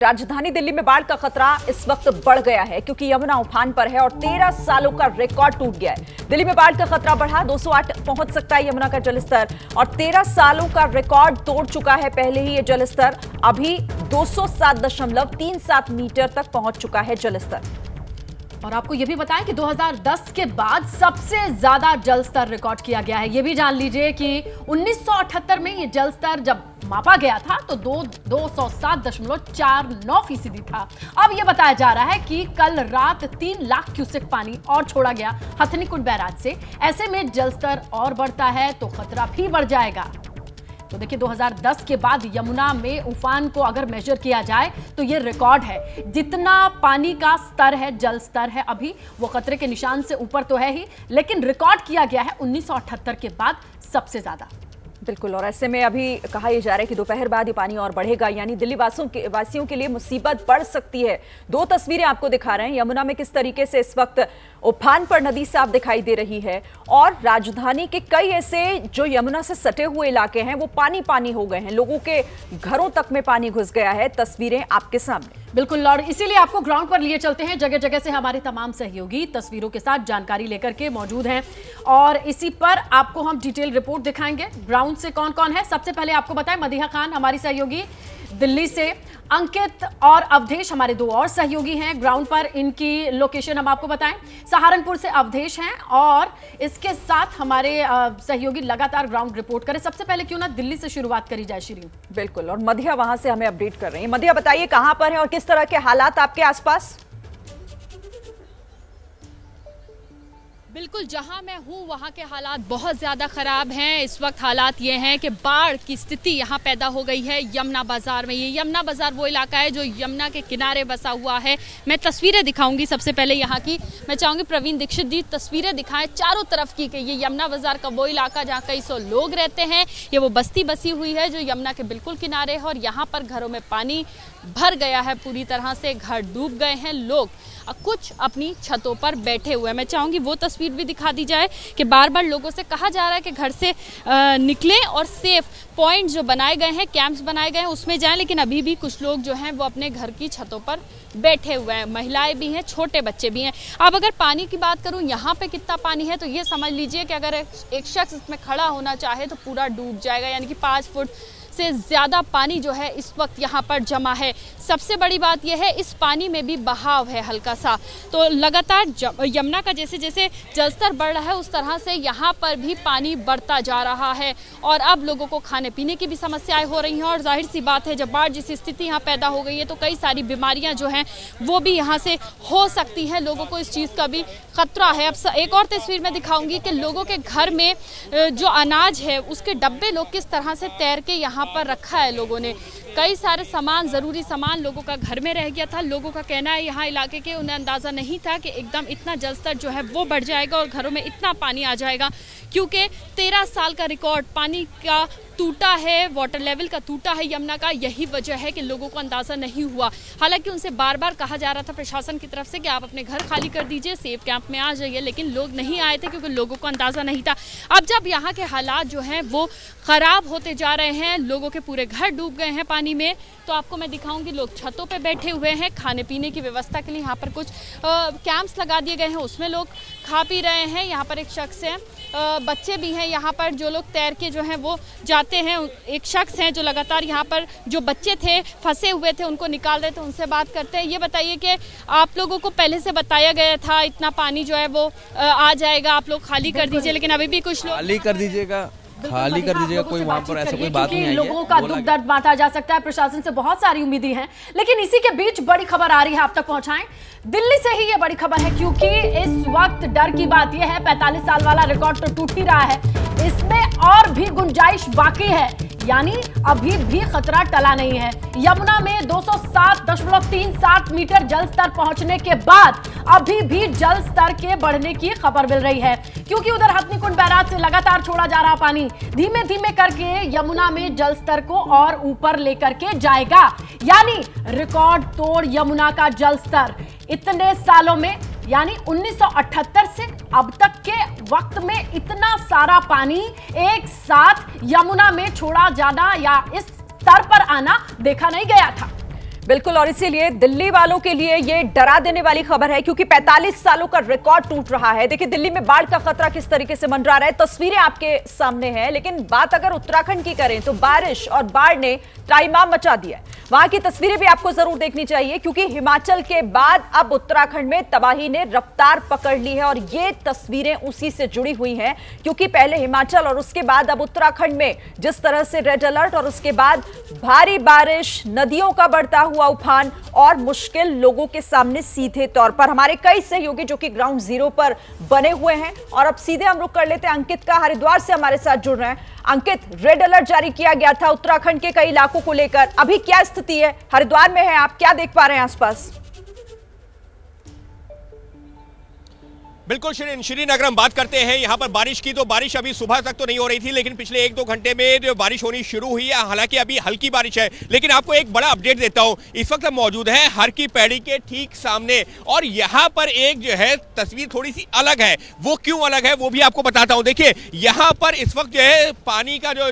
राजधानी दिल्ली में बाढ़ का खतरा इस वक्त बढ़ गया है क्योंकि यमुना उफान पर है और 13 सालों का रिकॉर्ड टूट गया है। दिल्ली में बाढ़ का खतरा बढ़ा, 208 पहुंच सकता है यमुना का जलस्तर और 13 सालों का रिकॉर्ड तोड़ चुका है पहले ही ये जलस्तर। अभी 207.37 मीटर तक पहुंच चुका है जलस्तर। और आपको यह भी बताएं कि 2010 के बाद सबसे ज्यादा जल स्तर रिकॉर्ड किया गया है। यह भी जान लीजिए कि 1978 में यह जल स्तर जब मापा गया था तो 207.49% था। अब यह बताया जा रहा है कि कल रात 3 लाख क्यूसेक पानी और छोड़ा गया हथनीकुंड बैराज से। ऐसे में जल स्तर और बढ़ता है तो खतरा भी बढ़ जाएगा। तो देखिए 2010 के बाद यमुना में उफान को अगर मेजर किया जाए तो ये रिकॉर्ड है। जितना पानी का स्तर है, जल स्तर है, अभी वो खतरे के निशान से ऊपर तो है ही, लेकिन रिकॉर्ड किया गया है 1978 के बाद सबसे ज्यादा। बिल्कुल, और ऐसे में अभी कहा यह जा रहा है कि दोपहर बाद ये पानी और बढ़ेगा, यानी दिल्ली वासियों के लिए मुसीबत बढ़ सकती है। 2 तस्वीरें आपको दिखा रहे हैं यमुना में किस तरीके से इस वक्त उफान पर नदी साफ दिखाई दे रही है और राजधानी के कई ऐसे जो यमुना से सटे हुए इलाके हैं वो पानी पानी हो गए हैं, लोगों के घरों तक में पानी घुस गया है। तस्वीरें आपके सामने। बिल्कुल, और इसीलिए आपको ग्राउंड पर लिए चलते हैं। जगह जगह से हमारे तमाम सहयोगी तस्वीरों के साथ जानकारी लेकर के मौजूद हैं और इसी पर आपको हम डिटेल रिपोर्ट दिखाएंगे। ग्राउंड से कौन कौन है, सबसे पहले आपको बताएं मदीहा खान हमारी सहयोगी दिल्ली से, अंकित और अवधेश हमारे 2 और सहयोगी हैं ग्राउंड पर। इनकी लोकेशन हम आपको बताएं, सहारनपुर से अवधेश हैं और इसके साथ हमारे सहयोगी लगातार ग्राउंड रिपोर्ट करें। सबसे पहले क्यों ना दिल्ली से शुरुआत करी जाए श्री। बिल्कुल, और मधिया वहां से हमें अपडेट कर रही है। मधिया बताइए कहां पर है और किस तरह के हालात आपके आसपास? बिल्कुल, जहां मैं हूं वहां के हालात बहुत ज़्यादा ख़राब हैं। इस वक्त हालात ये हैं कि बाढ़ की स्थिति यहां पैदा हो गई है यमुना बाज़ार में। ये यमुना बाज़ार वो इलाका है जो यमुना के किनारे बसा हुआ है। मैं तस्वीरें दिखाऊंगी सबसे पहले यहाँ की। मैं चाहूँगी प्रवीण दीक्षित जी तस्वीरें दिखाएं चारों तरफ की कि ये यमुना बाज़ार का वो इलाका जहाँ कई सौ लोग रहते हैं। ये वो बस्ती बसी हुई है जो यमुना के बिल्कुल किनारे है और यहाँ पर घरों में पानी भर गया है पूरी तरह से, घर डूब गए हैं, लोग कुछ अपनी छतों पर बैठे हुए हैं। मैं चाहूँगी वो तस्वीर भी दिखा दी जाए कि बार बार लोगों से कहा जा रहा है कि घर से निकलें और सेफ पॉइंट जो बनाए गए हैं, कैंप्स बनाए गए हैं, उसमें जाएं, लेकिन अभी भी कुछ लोग जो हैं वो अपने घर की छतों पर बैठे हुए हैं। महिलाएं भी हैं, छोटे बच्चे भी हैं। अब अगर पानी की बात करूं यहाँ पे कितना पानी है तो ये समझ लीजिए कि अगर एक शख्स इसमें खड़ा होना चाहे तो पूरा डूब जाएगा, यानी कि 5 फुट से ज़्यादा पानी जो है इस वक्त यहाँ पर जमा है। सबसे बड़ी बात यह है इस पानी में भी बहाव है हल्का सा, तो लगातार यमुना का जैसे जैसे जलस्तर बढ़ रहा है उस तरह से यहाँ पर भी पानी बढ़ता जा रहा है और अब लोगों को खाने पीने की भी समस्याएं हो रही हैं। और जाहिर सी बात है जब बाढ़ जैसी स्थिति यहाँ पैदा हो गई है तो कई सारी बीमारियाँ जो हैं वो भी यहाँ से हो सकती हैं। लोगों को इस चीज़ का भी खतरा है। अब एक और तस्वीर में दिखाऊंगी कि लोगों के घर में जो अनाज है उसके डब्बे लोग किस तरह से तैर के यहाँ पर रखा है। लोगों ने कई सारे सामान, ज़रूरी सामान लोगों का घर में रह गया था। लोगों का कहना है यहाँ इलाके के उन्हें अंदाज़ा नहीं था कि एकदम इतना जलस्तर जो है वो बढ़ जाएगा और घरों में इतना पानी आ जाएगा, क्योंकि 13 साल का रिकॉर्ड पानी का टूटा है, वाटर लेवल का टूटा है यमुना का। यही वजह है कि लोगों को अंदाज़ा नहीं हुआ। हालांकि उनसे बार बार कहा जा रहा था प्रशासन की तरफ से कि आप अपने घर खाली कर दीजिए, सेफ कैंप में आ जाइए, लेकिन लोग नहीं आए थे क्योंकि लोगों को अंदाज़ा नहीं था। अब जब यहाँ के हालात जो हैं वो ख़राब होते जा रहे हैं, लोगों के पूरे घर डूब गए हैं पानी में, तो आपको मैं दिखाऊंगी लोग छतों पे बैठे हुए हैं। खाने पीने की व्यवस्था के लिए यहाँ पर कुछ कैंप्स लगा दिए गए हैं, उसमें लोग खा पी रहे हैं। यहाँ पर एक शख्स है, बच्चे भी हैं यहाँ पर जो लोग तैर के जो हैं वो जाते हैं। एक शख्स हैं जो लगातार यहाँ पर जो बच्चे थे फंसे हुए थे उनको निकाल रहे थे, उनसे बात करते हैं। ये बताइए कि आप लोगों को पहले से बताया गया था इतना पानी जो है वो आ जाएगा, आप लोग खाली कर दीजिए, लेकिन अभी भी कुछ लोग खाली कर दीजिएगा, खाली कर दीजिएगा, कोई वहाँ पर ऐसा कोई बात नहीं आई है। लोगों का दुख दर्द बांटा जा सकता है, प्रशासन से बहुत सारी उम्मीदें हैं, लेकिन इसी के बीच बड़ी खबर आ रही है, आप तक पहुंचाएं। दिल्ली से ही ये बड़ी खबर है क्योंकि इस वक्त डर की बात यह है 45 साल वाला रिकॉर्ड तो टूट ही रहा है, इसमें और भी गुंजाइश बाकी है, यानी अभी भी खतरा टला नहीं है। यमुना में 207.37 मीटर जल स्तर पहुंचने के बाद अभी भी जल स्तर के बढ़ने की खबर मिल रही है क्योंकि उधर हथनीकुंड बैराज से लगातार छोड़ा जा रहा पानी धीमे धीमे करके यमुना में जल स्तर को और ऊपर लेकर के जाएगा, यानी रिकॉर्ड तोड़ यमुना का जल स्तर इतने सालों में, यानी 1978 से अब तक के वक्त में इतना सारा पानी एक साथ यमुना में छोड़ा जाना या इस स्तर पर आना देखा नहीं गया था। बिल्कुल, और इसीलिए दिल्ली वालों के लिए ये डरा देने वाली खबर है, क्योंकि 45 सालों का रिकॉर्ड टूट रहा है। देखिए दिल्ली में बाढ़ का खतरा किस तरीके से मंडरा रहा है, तस्वीरें आपके सामने हैं। लेकिन बात अगर उत्तराखंड की करें तो बारिश और बाढ़ ने ताइमाम मचा दिया है। वहां की तस्वीरें भी आपको जरूर देखनी चाहिए, क्योंकि हिमाचल के बाद अब उत्तराखंड में तबाही ने रफ्तार पकड़ ली है। और ये तस्वीरें उसी से जुड़ी हुई हैं, क्योंकि पहले हिमाचल और उसके बाद अब उत्तराखंड में जिस तरह से रेड अलर्ट और उसके बाद भारी बारिश, नदियों का बढ़ता हुआ उफान और मुश्किल लोगों के सामने सीधे तौर पर। हमारे कई सहयोगी जो कि ग्राउंड जीरो पर बने हुए हैं, और अब सीधे हम रुक कर लेते हैं अंकित का, हरिद्वार से हमारे साथ जुड़ रहे हैं। अंकित, रेड अलर्ट जारी किया गया था उत्तराखंड के कई इलाकों को लेकर, अभी क्या स्थिति है? हरिद्वार में है आप, क्या देख पा रहे हैं आसपास? बिल्कुल श्रीनगर हम बात करते हैं यहाँ पर बारिश की, तो बारिश अभी सुबह तक तो नहीं हो रही थी, लेकिन पिछले 1-2 घंटे में जो बारिश होनी शुरू हुई है। हालांकि अभी हल्की बारिश है, लेकिन आपको एक बड़ा अपडेट देता हूँ। इस वक्त हम मौजूद है हर की पैड़ी के ठीक सामने, और यहाँ पर एक जो है तस्वीर थोड़ी सी अलग है। वो क्यों अलग है वो भी आपको बताता हूँ। देखिए यहाँ पर इस वक्त जो है पानी का जो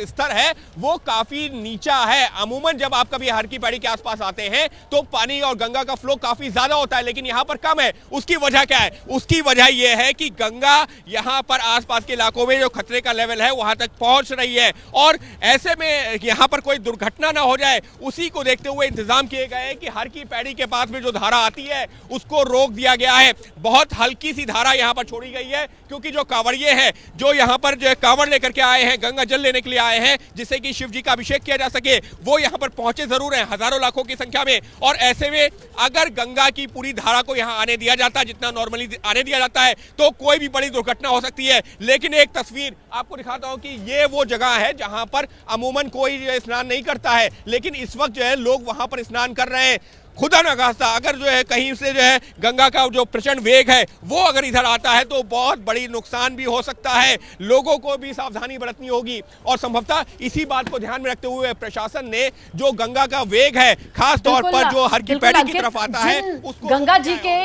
स्तर है वो काफी नीचा है। अमूमन जब आप कभी हर की पैड़ी के आसपास आते हैं तो पानी और गंगा का फ्लो काफी ज्यादा होता है, लेकिन यहाँ पर कम है। उसकी वजह क्या है? उसकी वजह यह है कि गंगा यहां पर आसपास के इलाकों में जो खतरे का लेवल है वहां तक पहुंच रही है, और ऐसे में यहां पर कोई दुर्घटना ना हो जाए उसी को देखते हुए इंतजाम किए गए हैं कि हर की पैड़ी के पास में जो धारा आती है उसको रोक दिया गया है। बहुत हल्की सी धारा यहां पर छोड़ी गई है, क्योंकि जो कांवड़िए हैं जो यहां पर जो कांवड़ लेकर के आए हैं, गंगा जल लेने के लिए आए हैं जिससे कि शिव जी का अभिषेक किया जा सके, वो यहां पर पहुंचे जरूर हैं हजारों लाखों की संख्या में। और ऐसे में अगर गंगा की पूरी धारा को यहां आने दिया जाता, जितना नॉर्मली आने दिया जाता है, तो कोई भी बड़ी दुर्घटना हो सकती है। लेकिन एक तस्वीर आपको दिखाता हूं कि ये वो जगह है जहां पर अमूमन कोई स्नान नहीं करता है, लेकिन इस वक्त जो है लोग वहां पर स्नान कर रहे हैं। खुदा न खास्ता अगर जो है कहीं से जो है गंगा का जो प्रचंड वेग है वो अगर इधर आता है तो बहुत बड़ी नुकसान भी हो सकता है। लोगों को भी सावधानी बरतनी होगी, और संभवतः इसी बात को ध्यान में रखते हुए प्रशासन ने जो गंगा का वेग है खास तौर पर जो हर की पैड़ी की तरफ आता है उसको गंगा जी के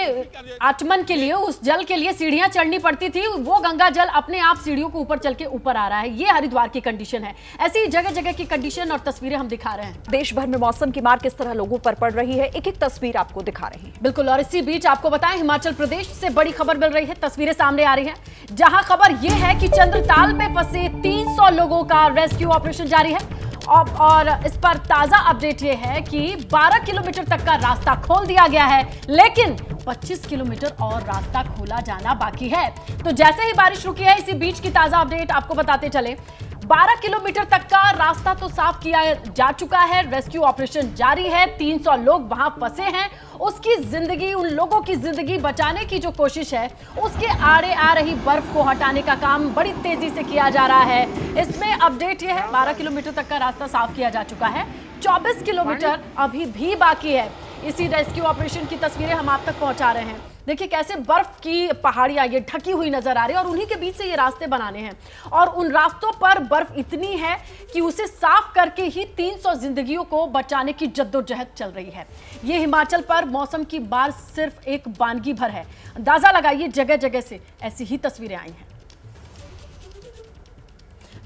आचमन के लिए, उस जल के लिए सीढ़ियां चढ़नी पड़ती थी, वो गंगा जल अपने आप सीढ़ियों को ऊपर चल के ऊपर आ रहा है। ये हरिद्वार की कंडीशन है। ऐसी जगह जगह की कंडीशन और तस्वीरें हम दिखा रहे हैं। देश भर में मौसम की मार किस तरह लोगों पर पड़ रही है, एक तस्वीर आपको दिखा रहे हैं। बिल्कुल, और इसी बीच आपको बताएं हिमाचल प्रदेश से बड़ी खबर मिल रही है, तस्वीरें सामने आ रही हैं, जहां खबर यह है कि चंद्रताल में फंसे 300 लोगों का रेस्क्यू ऑपरेशन जारी है। और इस पर ताजा अपडेट यह है कि 12 किलोमीटर तक का रास्ता खोल दिया गया है, लेकिन 25 किलोमीटर और रास्ता खोला जाना बाकी है। तो जैसे ही बारिश रुकी है, इसी बीच की ताजा अपडेट आपको बताते चले। 12 किलोमीटर तक का रास्ता तो साफ किया जा चुका है, रेस्क्यू ऑपरेशन जारी है, 300 लोग वहां फंसे हैं। उसकी जिंदगी, उन लोगों की जिंदगी बचाने की जो कोशिश है, उसके आड़े आ रही बर्फ को हटाने का काम बड़ी तेजी से किया जा रहा है। इसमें अपडेट यह है 12 किलोमीटर तक का रास्ता साफ किया जा चुका है, 24 किलोमीटर अभी भी बाकी है। इसी रेस्क्यू ऑपरेशन की तस्वीरें हम आप तक पहुंचा रहे हैं। देखिए कैसे बर्फ की पहाड़ियां ये ढकी हुई नजर आ रही है, और उन्हीं के बीच से ये रास्ते बनाने हैं, और उन रास्तों पर बर्फ इतनी है कि उसे साफ करके ही 300 जिंदगियों को बचाने की जद्दोजहद चल रही है। ये हिमाचल पर मौसम की बार सिर्फ एक बानगी भर है। अंदाजा लगाइए, जगह जगह से ऐसी ही तस्वीरें आई हैं।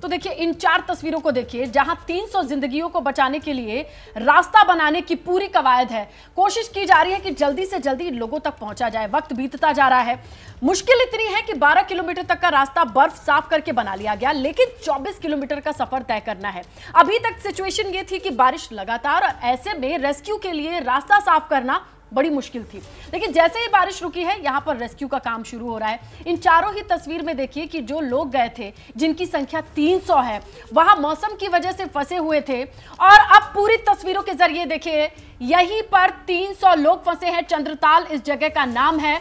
तो देखिए इन 4 तस्वीरों को देखिए, जहां 300 जिंदगियों को बचाने के लिए रास्ता बनाने की पूरी कवायद है। कोशिश की जा रही है कि जल्दी से जल्दी लोगों तक पहुंचा जाए। वक्त बीतता जा रहा है। मुश्किल इतनी है कि 12 किलोमीटर तक का रास्ता बर्फ साफ करके बना लिया गया, लेकिन 24 किलोमीटर का सफर तय करना है। अभी तक सिचुएशन ये थी कि बारिश लगातार, और ऐसे में रेस्क्यू के लिए रास्ता साफ करना बड़ी मुश्किल थी। लेकिन जैसे ही बारिश रुकी है, यहां पर रेस्क्यू का काम शुरू हो रहा है। इन चारों ही तस्वीर में देखिए कि जो लोग गए थे, जिनकी संख्या 300 है, वहां मौसम की वजह से फंसे हुए थे, और अब पूरी तस्वीरों के जरिए देखिए यहीं पर 300 लोग फंसे हैं। चंद्रताल इस जगह का नाम है।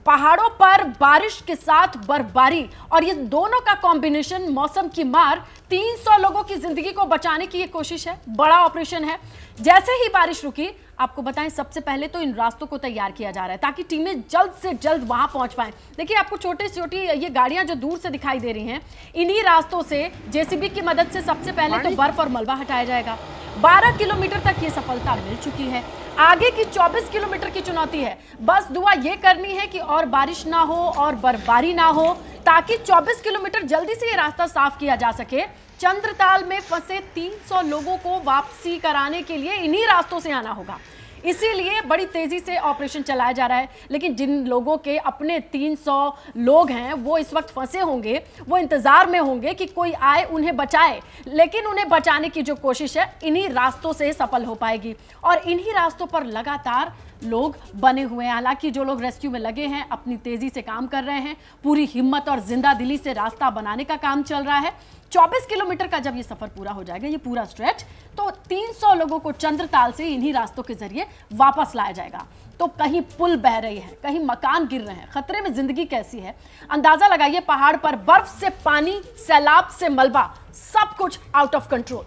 पहाड़ों पर बारिश के साथ बर्फबारी, और ये दोनों का कॉम्बिनेशन, मौसम की मार, 300 लोगों की जिंदगी को बचाने की ये कोशिश है। बड़ा ऑपरेशन है। जैसे ही बारिश रुकी, आपको बताएं सबसे पहले तो इन रास्तों को तैयार किया जा रहा है ताकि टीमें जल्द से जल्द वहां पहुंच पाएं। देखिए आपको छोटी छोटी ये गाड़ियां जो दूर से दिखाई दे रही हैं, इन्हीं रास्तों से जेसीबी की मदद से सबसे पहले तो बर्फ और मलबा हटाया जाएगा। 12 किलोमीटर तक ये सफलता मिल चुकी है। आगे की 24 किलोमीटर की चुनौती है। बस दुआ ये करनी है कि और बारिश ना हो और बर्फबारी ना हो, ताकि 24 किलोमीटर जल्दी से ये रास्ता साफ किया जा सके, चंद्रताल में फंसे 300 लोगों को वापसी कराने के लिए इन्हीं रास्तों से आना होगा, इसीलिए बड़ी तेजी से ऑपरेशन चलाया जा रहा है। लेकिन जिन लोगों के अपने 300 लोग हैं वो इस वक्त फंसे होंगे, वो इंतजार में होंगे कि कोई आए उन्हें बचाए, लेकिन उन्हें बचाने की जो कोशिश है इन्हीं रास्तों से सफल हो पाएगी। और इन्हीं रास्तों पर लगातार लोग बने हुए हैं। हालांकि जो लोग रेस्क्यू में लगे हैं अपनी तेजी से काम कर रहे हैं, पूरी हिम्मत और जिंदा दिली से रास्ता बनाने का काम चल रहा है। 24 किलोमीटर का जब ये सफर पूरा हो जाएगा, ये पूरा स्ट्रेच, तो 300 लोगों को चंद्रताल से इन्हीं रास्तों के जरिए वापस लाया जाएगा। तो कहीं पुल बह रही है, कहीं मकान गिर रहे हैं, खतरे में जिंदगी कैसी है अंदाजा लगाइए। पहाड़ पर बर्फ से पानी, सैलाब से मलबा, सब कुछ आउट ऑफ कंट्रोल।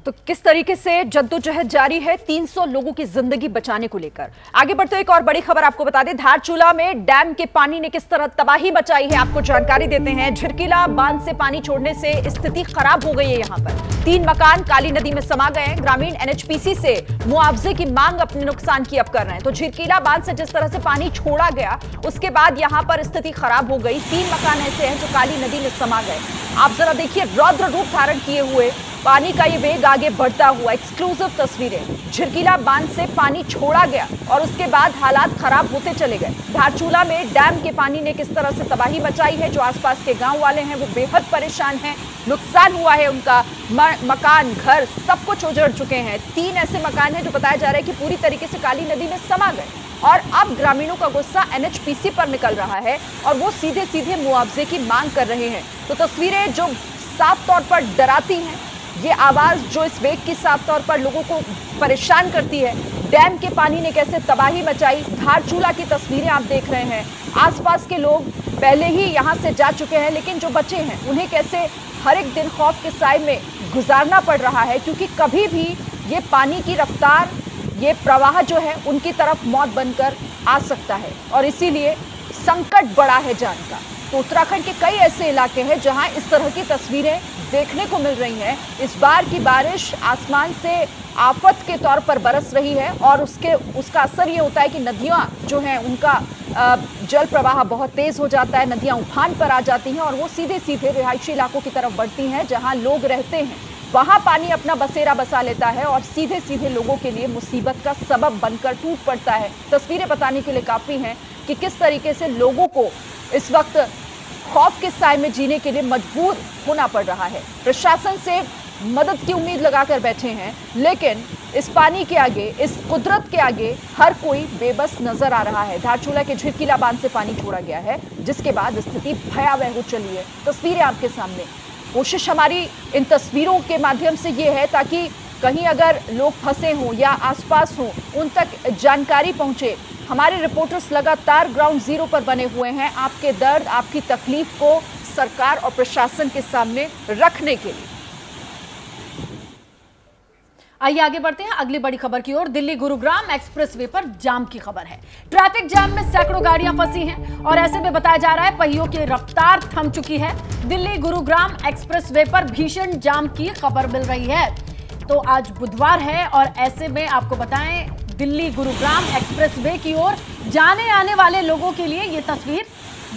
तो किस तरीके से जद्दोजहद जारी है 300 लोगों की जिंदगी बचाने को लेकर। आगे बढ़ते एक और बड़ी खबर आपको बता दें, धारचूला में डैम के पानी ने किस तरह तबाही मचाई है, आपको जानकारी देते हैं। झिरकिला बांध से पानी छोड़ने से स्थिति खराब हो गई है। यहां पर 3 मकान काली नदी में समा गए हैं। ग्रामीण एनएचपीसी से मुआवजे की मांग अपने नुकसान की अब कर रहे हैं। तो झिरकिला बांध से जिस तरह से पानी छोड़ा गया, उसके बाद यहां पर स्थिति खराब हो गई। 3 मकान ऐसे हैं जो काली नदी में समा गए। आप जरा देखिए, रौद्र रूप धारण किए हुए पानी का ये वेग आगे बढ़ता हुआ। एक्सक्लूसिव तस्वीरें, झिरकिला बांध से पानी छोड़ा गया और उसके बाद हालात खराब होते चले गए। धारचूला में डैम के पानी ने किस तरह से तबाही मचाई है। जो आसपास के गांव वाले हैं वो बेहद परेशान हैं, नुकसान हुआ है उनका, मकान, घर सब कुछ उजड़ चुके हैं। 3 ऐसे मकान हैं जो बताया जा रहा है कि पूरी तरीके से काली नदी में समा गए। और अब ग्रामीणों का गुस्सा एनएचपीसी पर निकल रहा है और वो सीधे सीधे मुआवजे की मांग कर रहे हैं। तो तस्वीरें जो साफ तौर पर डराती हैं, ये आवाज जो इस वेग की साफ तौर पर लोगों को परेशान करती है। डैम के पानी ने कैसे तबाही मचाई, धारचूला की तस्वीरें आप देख रहे हैं। आसपास के लोग पहले ही यहां से जा चुके हैं, लेकिन जो बचे हैं उन्हें कैसे हर एक दिन खौफ के साए में गुजारना पड़ रहा है, क्योंकि कभी भी ये पानी की रफ्तार, ये प्रवाह जो है उनकी तरफ मौत बनकर आ सकता है और इसीलिए संकट बड़ा है जान का। तो उत्तराखंड के कई ऐसे इलाके हैं जहां इस तरह की तस्वीरें देखने को मिल रही हैं। इस बार की बारिश आसमान से आफत के तौर पर बरस रही है और उसका असर ये होता है कि नदियां जो हैं उनका जल प्रवाह बहुत तेज हो जाता है, नदियां उफान पर आ जाती हैं और वो सीधे सीधे रिहायशी इलाकों की तरफ बढ़ती हैं जहां लोग रहते हैं। वहां पानी अपना बसेरा बसा लेता है और सीधे सीधे लोगों के लिए मुसीबत का सबब बनकर टूट पड़ता है। तस्वीरें बताने के लिए काफ़ी हैं कि किस तरीके से लोगों को इस वक्त खौफ के साए में जीने के लिए मजबूर होना पड़ रहा है। प्रशासन से मदद की उम्मीद लगाकर बैठे हैं, लेकिन इस पानी के आगे, इस कुदरत के आगे हर कोई बेबस नजर आ रहा है। धारचूला के झिरकिला बांध से पानी छोड़ा गया है, जिसके बाद स्थिति भयावह हो चली है। तस्वीरें आपके सामने। कोशिश हमारी इन तस्वीरों के माध्यम से ये है ताकि कहीं अगर लोग फंसे हों या आसपास हों, उन तक जानकारी पहुंचे। हमारे रिपोर्टर्स लगातार ग्राउंड जीरो पर बने हुए हैं आपके दर्द, आपकी तकलीफ को सरकार और प्रशासन के सामने रखने के लिए। आइए आगे बढ़ते हैं अगली बड़ी खबर की ओर। दिल्ली गुरुग्राम एक्सप्रेसवे पर जाम की खबर है। ट्रैफिक जाम में सैकड़ों गाड़ियां फंसी हैं और ऐसे में बताया जा रहा है पहियों की रफ्तार थम चुकी है। दिल्ली गुरुग्राम एक्सप्रेसवे पर भीषण जाम की खबर मिल रही है। तो आज बुधवार है और ऐसे में आपको बताएं, दिल्ली गुरुग्राम एक्सप्रेसवे की ओर जाने आने वाले लोगों के लिए ये तस्वीर,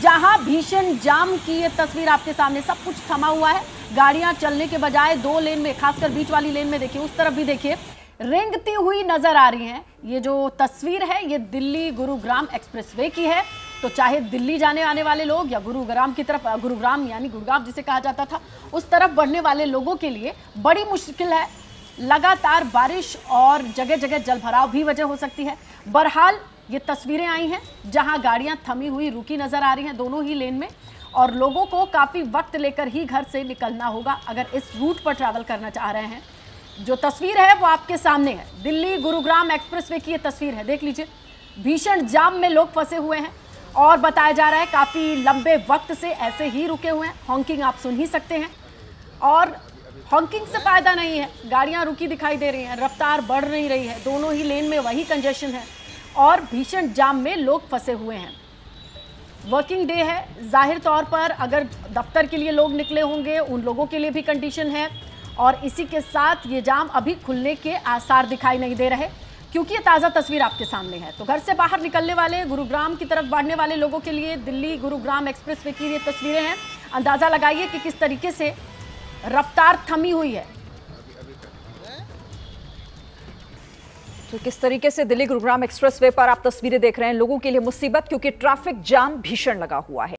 जहां भीषण जाम की ये तस्वीर आपके सामने, सब कुछ थमा हुआ है। गाड़ियां चलने के बजाय 2 लेन में, खासकर बीच वाली लेन में देखिए, उस तरफ भी देखिए, रेंगती हुई नजर आ रही हैं। ये जो तस्वीर है ये दिल्ली गुरुग्राम एक्सप्रेसवे की है। तो चाहे दिल्ली जाने आने वाले लोग या गुरुग्राम की तरफ, गुरुग्राम यानी गुड़गांव जिसे कहा जाता था, उस तरफ बढ़ने वाले लोगों के लिए बड़ी मुश्किल है। लगातार बारिश और जगह जगह जलभराव भी वजह हो सकती है। बहरहाल ये तस्वीरें आई हैं जहां गाड़ियां थमी हुई रुकी नजर आ रही हैं दोनों ही लेन में, और लोगों को काफ़ी वक्त लेकर ही घर से निकलना होगा अगर इस रूट पर ट्रैवल करना चाह रहे हैं। जो तस्वीर है वो आपके सामने है, दिल्ली गुरुग्राम एक्सप्रेसवे की ये तस्वीर है, देख लीजिए। भीषण जाम में लोग फंसे हुए हैं और बताया जा रहा है काफ़ी लंबे वक्त से ऐसे ही रुके हुए हैं। हॉन्किंग आप सुन ही सकते हैं और हॉन्किंग से फायदा नहीं है, गाड़ियां रुकी दिखाई दे रही हैं, रफ्तार बढ़ नहीं रही है, दोनों ही लेन में वही कंजेशन है और भीषण जाम में लोग फंसे हुए हैं। वर्किंग डे है, जाहिर तौर पर अगर दफ्तर के लिए लोग निकले होंगे उन लोगों के लिए भी कंडीशन है और इसी के साथ ये जाम अभी खुलने के आसार दिखाई नहीं दे रहे, क्योंकि ये ताज़ा तस्वीर आपके सामने है। तो घर से बाहर निकलने वाले, गुरुग्राम की तरफ बढ़ने वाले लोगों के लिए दिल्ली गुरुग्राम एक्सप्रेसवे की ये तस्वीरें हैं। अंदाजा लगाइए कि किस तरीके से रफ्तार थमी हुई है। तो किस तरीके से दिल्ली गुरुग्राम एक्सप्रेसवे पर आप तस्वीरें देख रहे हैं, लोगों के लिए मुसीबत, क्योंकि ट्रैफिक जाम भीषण लगा हुआ है।